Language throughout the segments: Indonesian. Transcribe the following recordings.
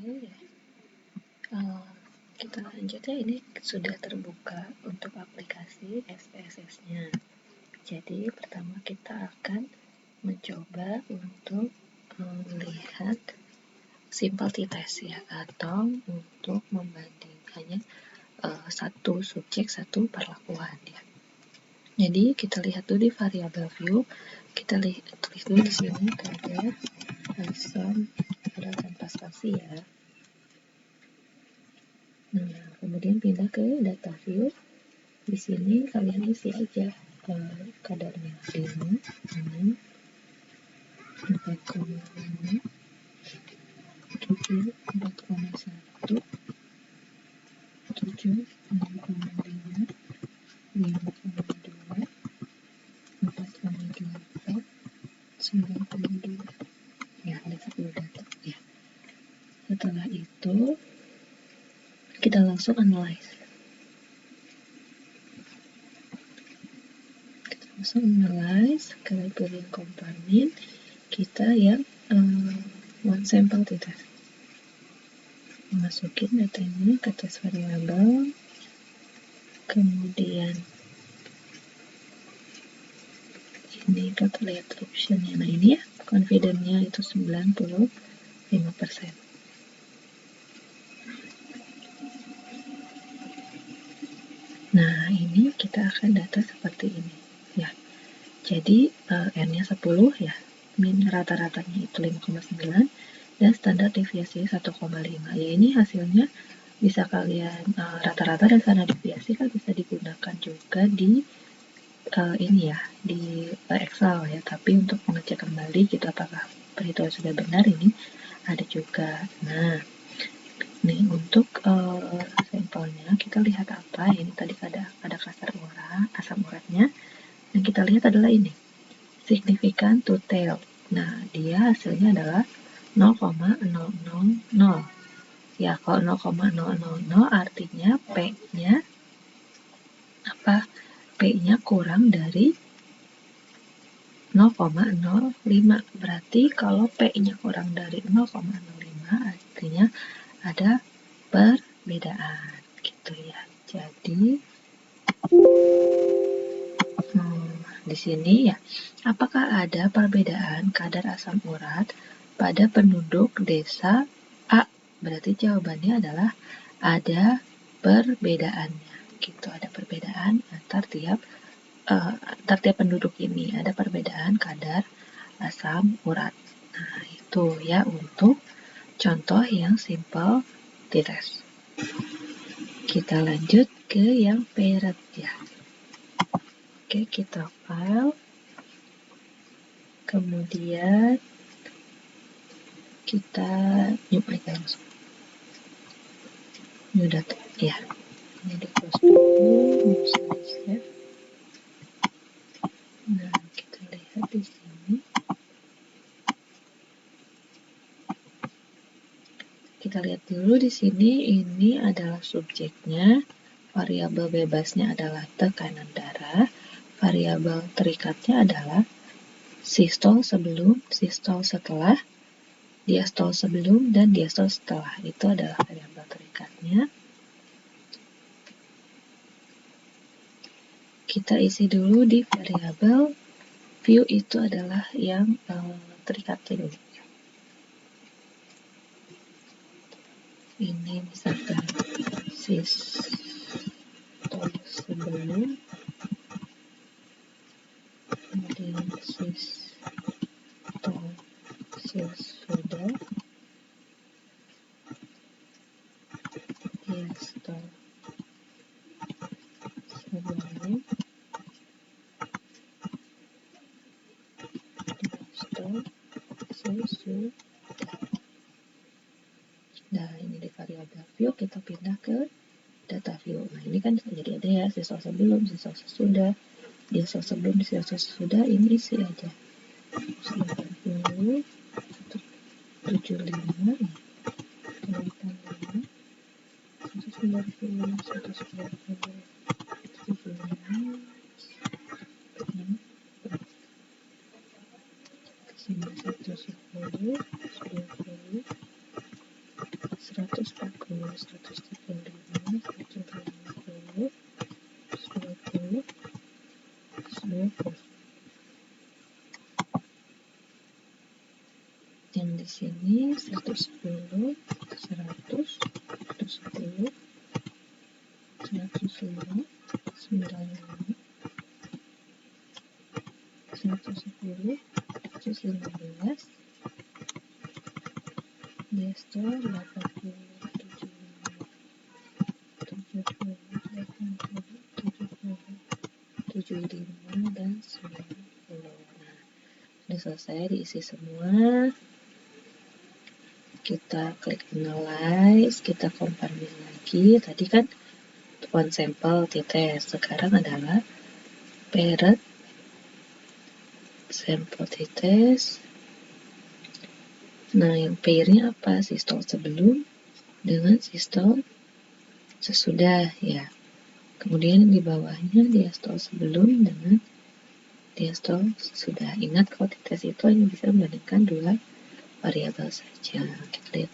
ya. Kita lanjut ya, ini sudah terbuka untuk aplikasi SPSS-nya. Jadi pertama kita akan mencoba untuk melihat simple t-test ya, atau untuk membandingkannya satu subjek satu perlakuan ya. Jadi kita lihat dulu di variable view, kita tulis dulu di sini kadar asam urat tanpa spasi ya. Nah, kemudian pindah ke data view. Di sini kalian isi aja kadarnya 5, 6, 4,5, 7, 4,1, 7, 6,5, 5,2, 4,8, 9,2. Ya, ada 10 data ya. Setelah itu kita langsung analyze. Kalian pilih komponen, kita yang one sample t-test. Masukin datanya ke test variable, kemudian ini kita lihat optionnya. Nah ini ya, confidence-nya itu 95%. Nah ini kita akan data seperti ini ya. Jadi N-nya 10 ya, min rata-ratanya itu 5,9 dan standar deviasi 1,5. Ya ini hasilnya bisa kalian rata-rata dan standar deviasi kan bisa digunakan juga di ini ya, di Excel ya. Tapi untuk mengecek kembali gitu apakah perhitungan sudah benar, ini ada juga. Nah nih untuk sampelnya kita lihat apa ya, ini tadi ada kasar urat, asam uratnya. Yang kita lihat adalah ini, signifikan to tail. Nah, dia hasilnya adalah 0,000. Ya, kalau 0,000 artinya P-nya apa? P-nya kurang dari 0,05. Berarti kalau P-nya kurang dari 0,05 artinya ada perbedaan gitu ya. Jadi di sini ya, apakah ada perbedaan kadar asam urat pada penduduk desa A? Berarti jawabannya adalah ada perbedaannya. Gitu, ada perbedaan antar tiap penduduk ini, ada perbedaan kadar asam urat. Nah, itu ya untuk contoh yang simple t-test. Kita lanjut ke yang paired ya. Oke, kita file. Kemudian kita new aja langsung. New data ya. Ini di close dulu, new save. Nah, kita lihat di sini. Kita lihat dulu di sini, ini adalah subjeknya. Variabel bebasnya adalah tekanan darah. Variabel terikatnya adalah sistol sebelum, sistol setelah, diastol sebelum, dan diastol setelah. Itu adalah variabel terikatnya. Kita isi dulu di variabel view, itu adalah yang terikatnya dulu. Ini misalkan sistol sebelum, kemudian sistol sesudah, diastol sebelum, diastol sesudah. Nah, ini di variabel view, kita pindah ke data view. Nah, ini kan jadi ada ya, sistol sebelum, sistol sesudah, diastol sebelum, diastol sesudah, ini isi aja. 90, 75, 85, 190, 190, 75, 110, 20, 140, 135, 150, 20, 20. Yang di sini 110, 100, 110, 105, 95, 110, 115, diastol 80, 75, 75, dan 90. Nah, sudah selesai diisi semua. Kita klik analyze, kita compare lagi. Tadi kan one sample t-test, sekarang adalah paired sample t-test. Nah, yang pairnya apa? Sistol sebelum dengan sistol sesudah, ya. Kemudian di bawahnya diastol sebelum dengan diastol sesudah. Ingat kalau t-test itu hanya bisa membandingkan dua variabel saja. Kita lihat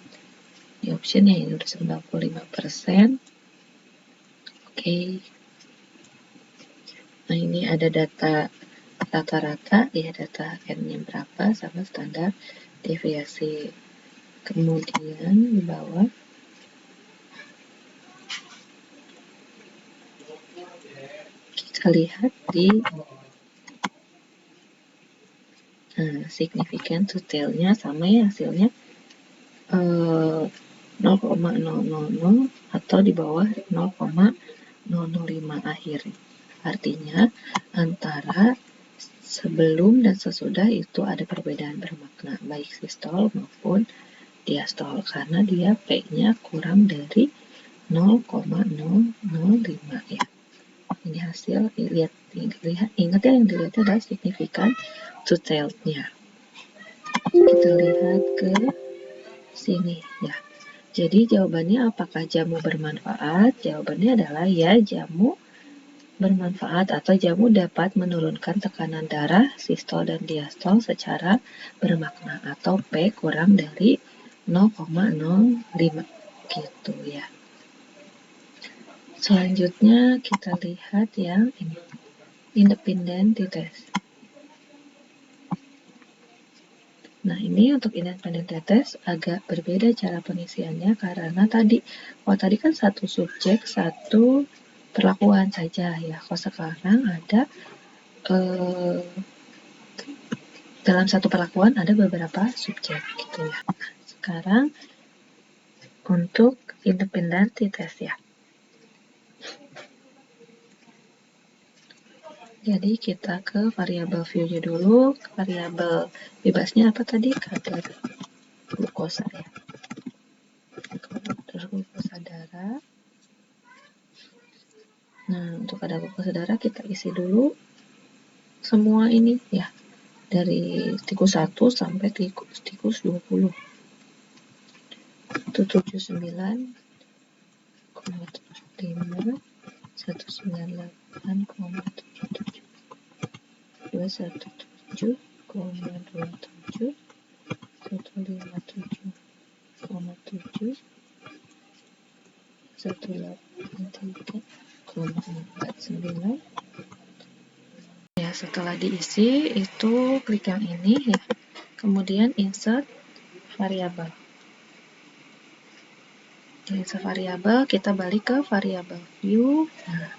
di option yang ini udah 95%. Oke. Nah, ini ada data rata-rata, ya, data N-nya berapa sama standar deviasi. Kemudian di bawah kita lihat di significant detailnya sama ya, hasilnya 0,000 atau di bawah 0,005 akhir. Artinya antara sebelum dan sesudah itu ada perbedaan bermakna, baik sistol maupun diastol, karena dia P-nya kurang dari 0,005 ya. Ini hasil, lihat, ingat ya, yang dilihat adalah signifikan detailnya. Kita lihat ke sini ya. Jadi jawabannya apakah jamu bermanfaat? Jawabannya adalah ya, jamu bermanfaat atau jamu dapat menurunkan tekanan darah, sistol dan diastol secara bermakna, atau P kurang dari 0,05 gitu ya. Selanjutnya kita lihat yang ini, independent t-test. Nah, ini untuk independent t-test agak berbeda cara pengisiannya karena tadi kan satu subjek, satu perlakuan saja ya. Kalau sekarang ada dalam satu perlakuan ada beberapa subjek gitu ya. Nah, sekarang untuk independent t-test ya. Jadi kita ke variabel view-nya dulu. Variabel bebasnya apa tadi? Kadar glukosa ya. Kadar glukosa darah. Nah, untuk kadar glukosa darah kita isi dulu semua ini ya. Dari tikus 1 sampai tikus 20. Itu 79,75, 198,77, 217,27, 157,7, 183,49. Ya, setelah diisi itu klik yang ini ya. Kemudian insert variabel. Insert variabel, kita balik ke variabel view. Nah,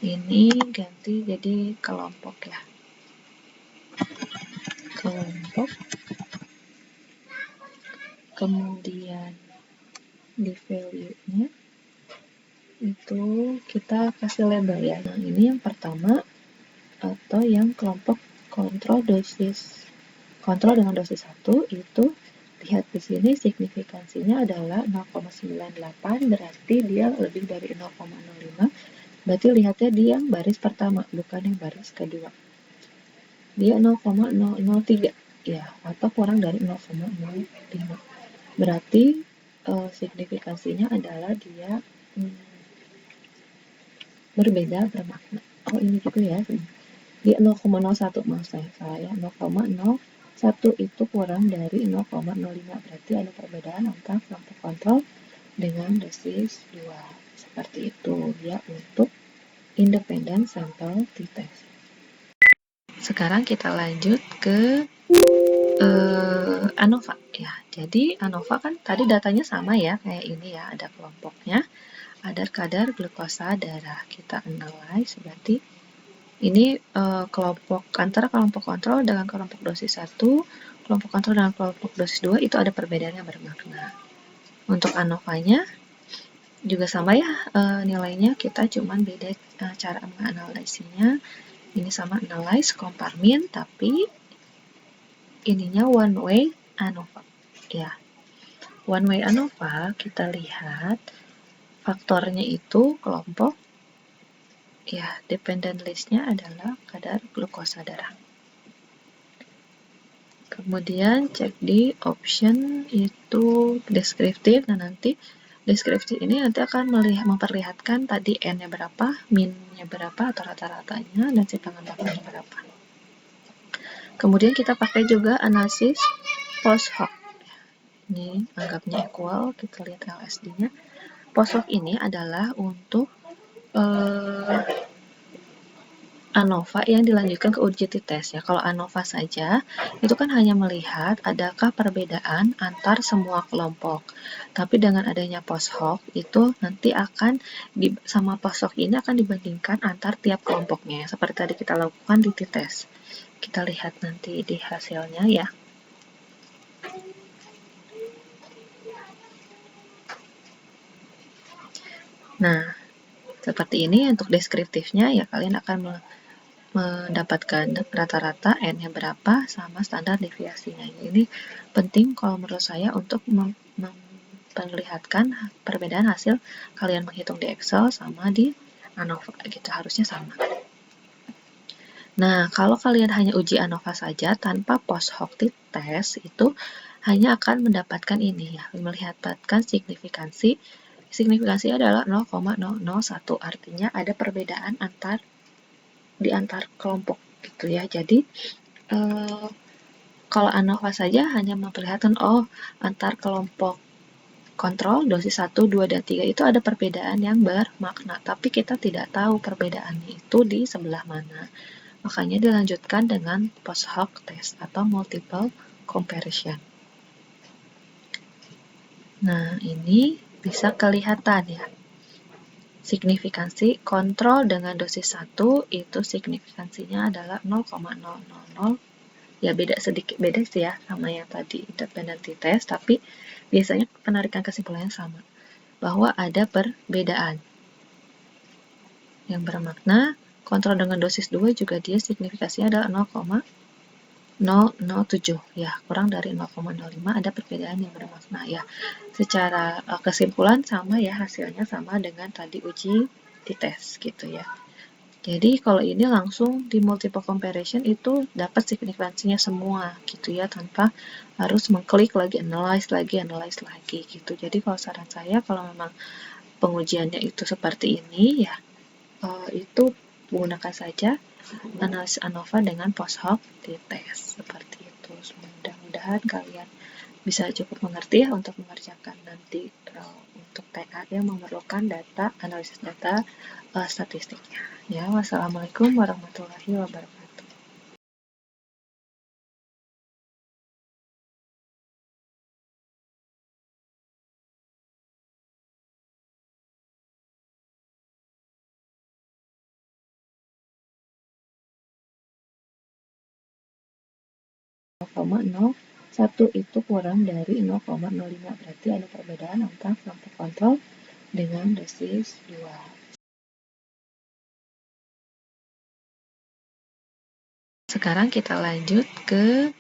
ini ganti jadi kelompok ya. Kelompok. Kemudian di value-nya itu kita kasih label ya. Nah, ini yang pertama atau yang kelompok kontrol dengan dosis 1 itu lihat di sini signifikansinya adalah 0,98, berarti dia lebih dari 0,05. Berarti lihatnya di yang baris pertama, bukan yang baris kedua. Dia 0,003 ya, atau kurang dari 0,05. Berarti signifikansinya adalah dia berbeda bermakna. Oh, ini juga ya. Dia 0,01, maaf saya 0,01 itu kurang dari 0,05. Berarti ada perbedaan antara kelompok kontrol dengan dosis 2. Seperti itu ya untuk independent sample t-test. Sekarang kita lanjut ke ANOVA ya. Jadi ANOVA kan tadi datanya sama ya, kayak ini ya, ada kelompoknya, ada kadar glukosa darah. Kita analyze, berarti ini kelompok antara kelompok kontrol dengan kelompok dosis 1, kelompok kontrol dengan kelompok dosis 2 itu ada perbedaan yang bermakna. Untuk ANOVA-nya juga sama ya, nilainya kita cuman beda cara menganalisinya. Ini sama analyze, compare mean, tapi ininya one way ANOVA ya. One way ANOVA kita lihat faktornya itu kelompok ya, dependent list-nya adalah kadar glukosa darah. Kemudian cek di option itu deskriptif. Nah, nanti deskriptif ini nanti akan memperlihatkan tadi N-nya berapa, min-nya berapa atau rata-ratanya, dan simpangan bakternya berapa. Kemudian kita pakai juga analisis post hoc. Ini anggapnya equal, kita lihat LSD-nya. Post hoc ini adalah untuk ANOVA yang dilanjutkan ke uji t-test ya. Kalau ANOVA saja, itu kan hanya melihat adakah perbedaan antar semua kelompok. Tapi dengan adanya post hoc, itu nanti akan sama post hoc ini akan dibandingkan antar tiap kelompoknya. Seperti tadi kita lakukan di t-test. Kita lihat nanti di hasilnya ya. Nah, seperti ini untuk deskriptifnya ya, kalian akan mendapatkan rata-rata N-nya berapa sama standar deviasinya. Ini penting kalau menurut saya untuk memperlihatkan perbedaan hasil kalian menghitung di Excel sama di ANOVA gitu, harusnya sama. Nah, kalau kalian hanya uji ANOVA saja tanpa post hoc t-test, itu hanya akan mendapatkan ini ya, melihatkan signifikansi. Signifikansi adalah 0,001, artinya ada perbedaan di antar kelompok gitu ya. Jadi kalau ANOVA saja hanya memperlihatkan antar kelompok kontrol dosis 1, 2, dan 3 itu ada perbedaan yang bermakna, tapi kita tidak tahu perbedaannya itu di sebelah mana. Makanya dilanjutkan dengan post hoc test atau multiple comparison. Nah, ini bisa kelihatan ya. Signifikansi kontrol dengan dosis 1 itu signifikansinya adalah 0,000. Ya beda sedikit, beda sih ya sama yang tadi independent t-test, tapi biasanya penarikan kesimpulannya sama, bahwa ada perbedaan yang bermakna. Kontrol dengan dosis 2 juga dia signifikasinya adalah 0,007 ya, kurang dari 0,05, ada perbedaan yang bermakna ya. Secara kesimpulan sama ya, hasilnya sama dengan tadi uji t-test gitu ya. Jadi kalau ini langsung di multiple comparison itu dapat signifikansinya semua gitu ya, tanpa harus mengklik lagi, analyze lagi gitu. Jadi kalau saran saya, kalau memang pengujiannya itu seperti ini ya, itu gunakan saja analisis ANOVA dengan post hoc t-test seperti itu. Mudah-mudahan kalian bisa cukup mengerti ya untuk mengerjakan nanti untuk TA yang memerlukan data, analisis data statistiknya. Ya, wassalamualaikum warahmatullahi wabarakatuh. Satu itu kurang dari 0,05, berarti ada perbedaan antara kelompok kontrol dengan dosis 2. Sekarang kita lanjut ke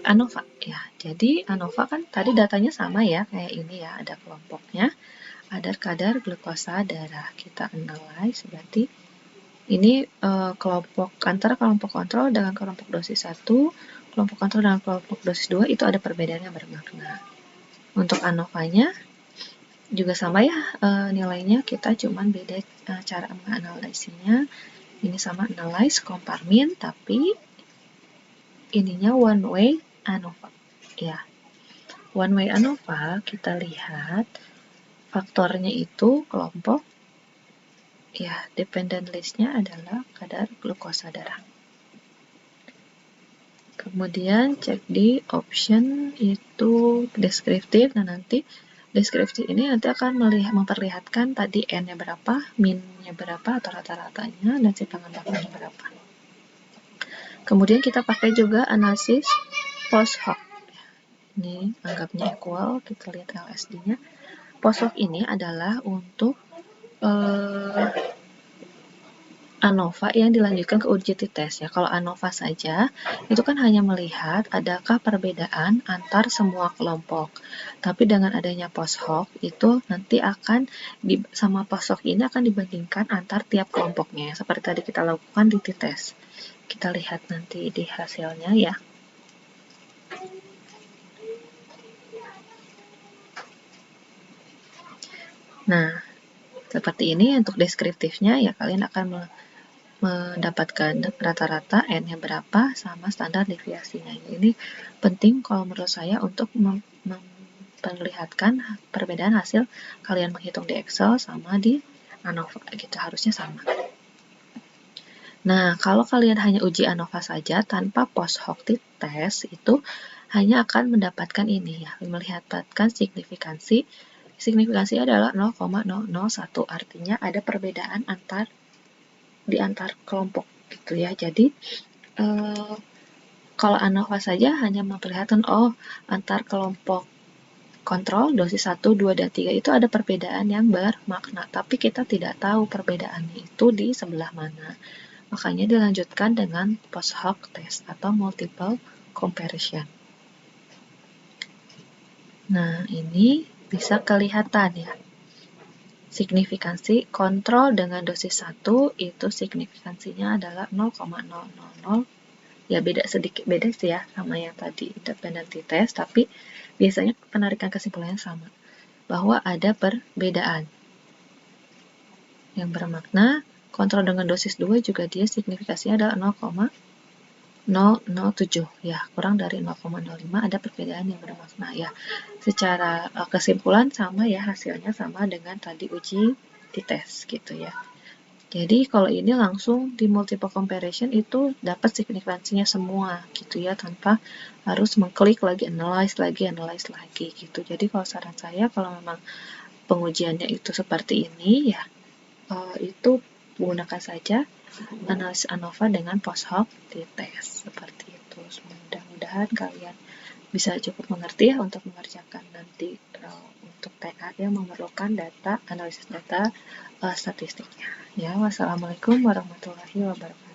ANOVA ya. Jadi ANOVA kan tadi datanya sama ya, kayak ini ya, ada kelompoknya, ada kadar glukosa darah. Kita analyze, berarti ini kelompok antara kelompok kontrol dengan kelompok dosis 1, kelompok kontrol dengan kelompok dosis 2 itu ada perbedaan yang bermakna. Untuk ANOVA-nya juga sama ya, nilainya kita cuman beda cara menganalisinya. Ini sama analyze, compare mean, tapi ininya one way ANOVA ya. one way ANOVA, kita lihat faktornya itu kelompok, ya, dependent listnya adalah kadar glukosa darah. Kemudian cek di option itu deskriptif. Nah, nanti deskriptif ini nanti akan memperlihatkan tadi N-nya berapa, min-nya berapa, atau rata-ratanya, dan simpangan dapurnya berapa. Kemudian kita pakai juga analisis post hoc. Ini anggapnya equal, kita lihat LSD-nya. Post hoc ini adalah untuk ANOVA yang dilanjutkan ke uji test ya. Kalau ANOVA saja, itu kan hanya melihat adakah perbedaan antar semua kelompok. Tapi dengan adanya post hoc, itu nanti akan sama post hoc ini akan dibandingkan antar tiap kelompoknya. Seperti tadi kita lakukan di t-test. Kita lihat nanti di hasilnya ya. Nah, seperti ini untuk deskriptifnya ya, kalian akan mendapatkan rata-rata N-nya berapa sama standar deviasinya. Ini penting kalau menurut saya untuk memperlihatkan perbedaan hasil kalian menghitung di Excel sama di ANOVA, gitu, harusnya sama. Nah, kalau kalian hanya uji ANOVA saja tanpa post hoc test, itu hanya akan mendapatkan ini ya, melihatkan signifikansi. Signifikansi adalah 0,001, artinya ada perbedaan di antar kelompok gitu ya. Jadi kalau ANOVA saja hanya memperlihatkan antar kelompok kontrol dosis 1, 2, dan 3 itu ada perbedaan yang bermakna, tapi kita tidak tahu perbedaannya itu di sebelah mana. Makanya dilanjutkan dengan post hoc test atau multiple comparison. Nah, ini bisa kelihatan ya. Signifikansi kontrol dengan dosis 1 itu signifikansinya adalah 0,000. Ya, beda sih ya sama yang tadi independent test, tapi biasanya penarikan kesimpulannya sama, bahwa ada perbedaan yang bermakna. Kontrol dengan dosis 2 juga dia signifikasinya adalah 0,007 ya, kurang dari 0,05, ada perbedaan yang bermakna ya. Secara kesimpulan sama ya, hasilnya sama dengan tadi uji di tes gitu ya. Jadi kalau ini langsung di multiple comparison itu dapat signifikansinya semua gitu ya, tanpa harus mengklik lagi, analyze lagi gitu. Jadi kalau saran saya, kalau memang pengujiannya itu seperti ini ya, itu gunakan saja analisis ANOVA dengan post hoc di tes seperti itu. Mudah-mudahan kalian bisa cukup mengerti ya untuk mengerjakan nanti untuk TA yang memerlukan data, analisis data statistiknya. Ya, wassalamualaikum warahmatullahi wabarakatuh.